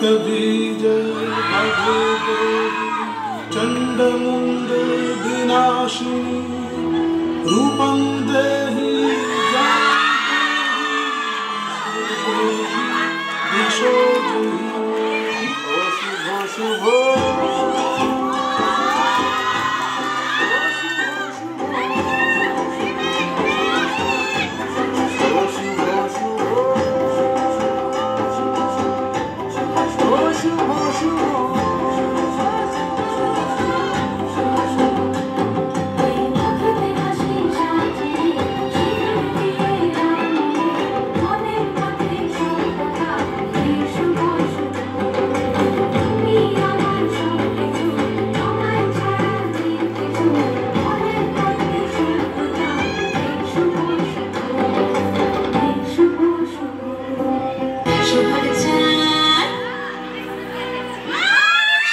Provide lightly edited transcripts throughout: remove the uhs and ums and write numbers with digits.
कभी जय भगे चंड मुंड विनाशिनी रूपं देहि दिशो जहि ओ शुभ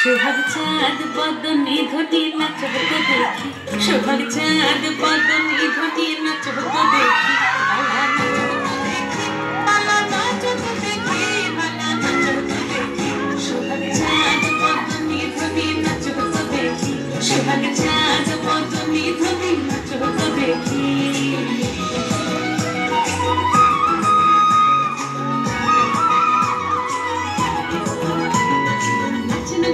সোহাগ চাঁদ বদনে ঘটি নাচ হতো দেখি সোহাগ চাঁদ বদনে ঘটি নাচ হতো দেখি বালা নাচ হতো দেখি বালা নাচ হতো দেখি সোহাগ চাঁদ বদনে ঘটি নাচ হতো দেখি সোহাগ চাঁদ বদনে ঘটি নাচ হতো দেখি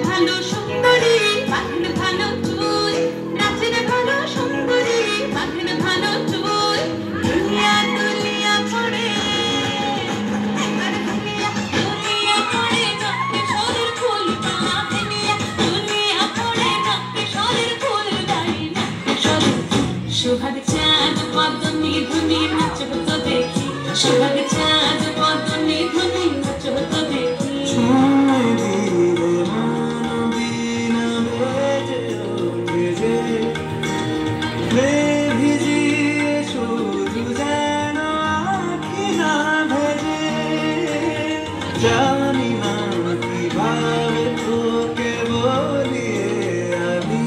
ভালো সুন্দরী বাঁধন ভালো চুল নাচেন ভালো সুন্দরী বাঁধন ভালো চুল দুনিয়া দুনিয়া পড়ে দুনিয়া পড়ে নক্কে শরীর ফুল দুনিয়া পড়ে নক্কে শরীর ফুল দাঁড়িয়ে নক্কে শরীর সোহাগ চাঁদ বদনে ধুনি নাচ হতো দেখি সোহাগ চাঁদ বদনে ধুনি নাচ হতো দেখি জানি না কিভাবে তোকে বলি আমি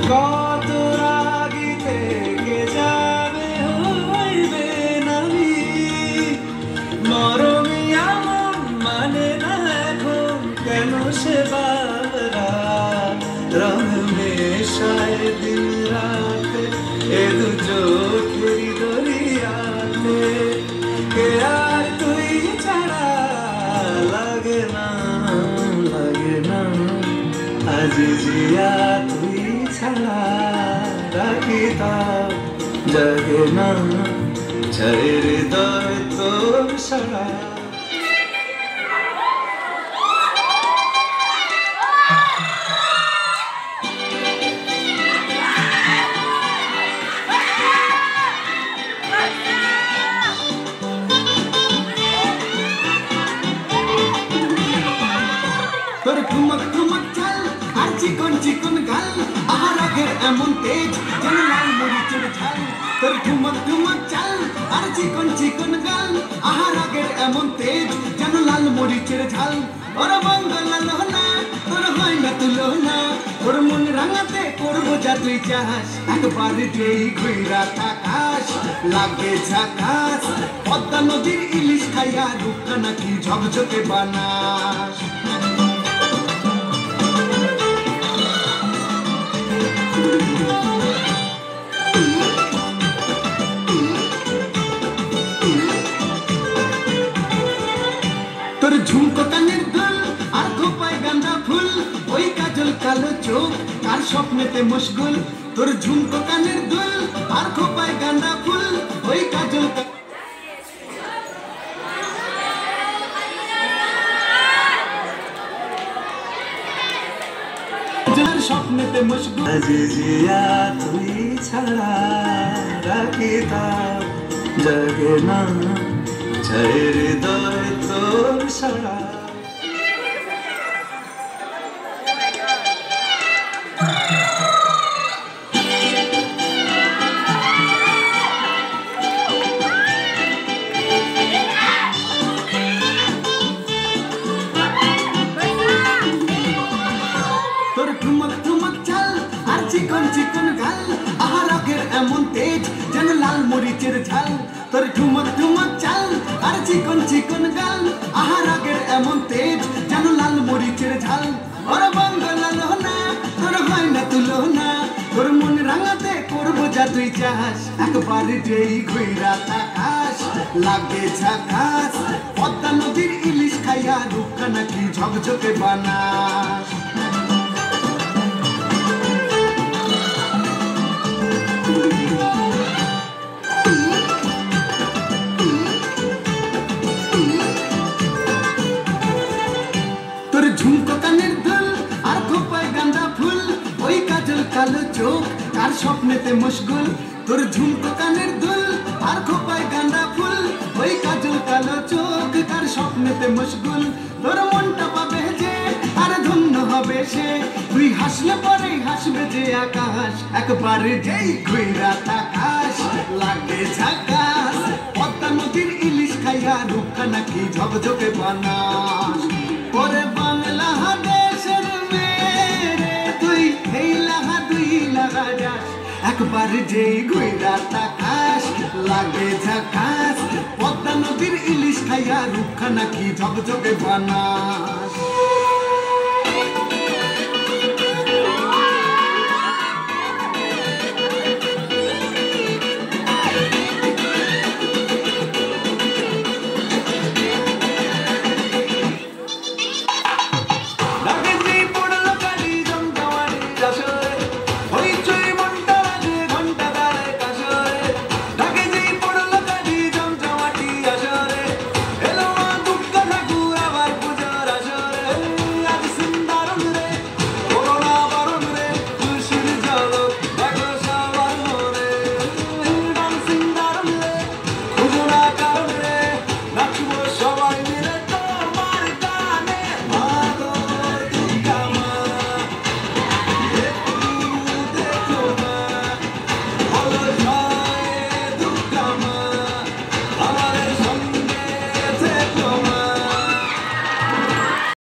কত রাগি থেকে যাবে হইবে নামি মরমে এমন মানে না এখন কেন সে বাবরা রং মেশায় দিন রাত এ দু চোখেরি দরিয়াতে কে আর তুই ছাড়া লাগে না আজ জিয়া তুই ছাড়া রাখিতা জাগে না ছয় হৃদয় তোর সারা তোর ঠুমক ঠুমক চাল আর চিকন চিকন গাল আহার আগের এমন তেজ যেন লাল মরিচের ঝাল তোর ঠুমক ঠুমক চাল আর চিকন চিকন গাল আহার আগের এমন তেজ যেন লাল মরিচের ঝাল ওর বঙ্গলা লোনা তোর হয় না তুলনা তোর মন রাঙাতে করবো যা তুই চাস একবার যেই ঘুইরা থাকাস লাগে ঝাকাস পদ্মা নদীর ইলিশ খাইয়া রূপটা নাকি ঝকঝকে বানাস তোর ঝুমকো কানের দুল আর খোপায় গাঁদা ফুল ওই কাজল কালো চোখ আর স্বপ্নেতে মুশগুল তোর ঝুমকো কানের দুল আর খোপায় গাঁদা ফুল ওই কাজল স্বপ্নেতে মুশগুল আজ জিয়া তুই ছাড়া রাখিতা জাগে না ছয় হৃদয় তোর সারা তোর ঠুমক ঠুমক চাল আর চিকন চিকন গাল আহার আগের এমন তেজ যেন লাল মরিচের ঝাল তোর ঠুমক ঠুমক চাল আর চিকন চিকন গাল আহার আগের এমন তেজ তুই চাস একবার যেই ঘুইরা তাকাস লাগে ঝাকাস পদ্মা নদীর ইলিশ খাইয়া রূপকা নাকি ঝকঝকে বানাস তোর ঝুমকো কানের দুল আর খোপায় গাঁদা ফুল ওই কাজল কালো চোখ কার স্বপ্নেতে মশগুল তোর ঝুমকো কানের দুল আর খোপায় গাঁদা ফুল ওই কাজল কালো চোখ কার স্বপ্নেতে মশগুল তোর মনটা পাবে যে আর ধন্য হবে সে তুই হাসলে পরে হাসবে যে আকাশ একবার যেই ঘুইরা তাকাস লাগে ঝাকাস পদ্মা নদীর ইলিশ খাইয়া রূপকা নাকি ঝকঝকে বানাস ওরে বাংলা দেশের মেরে তুই এই লাগা দুই লাগা যাস একবার যেই ঘুইরা তাকাস লাগে ঝাকাস পদ্মা নদীর ইলিশ খাইয়া রূপকা নাকি ঝকঝকে বানাস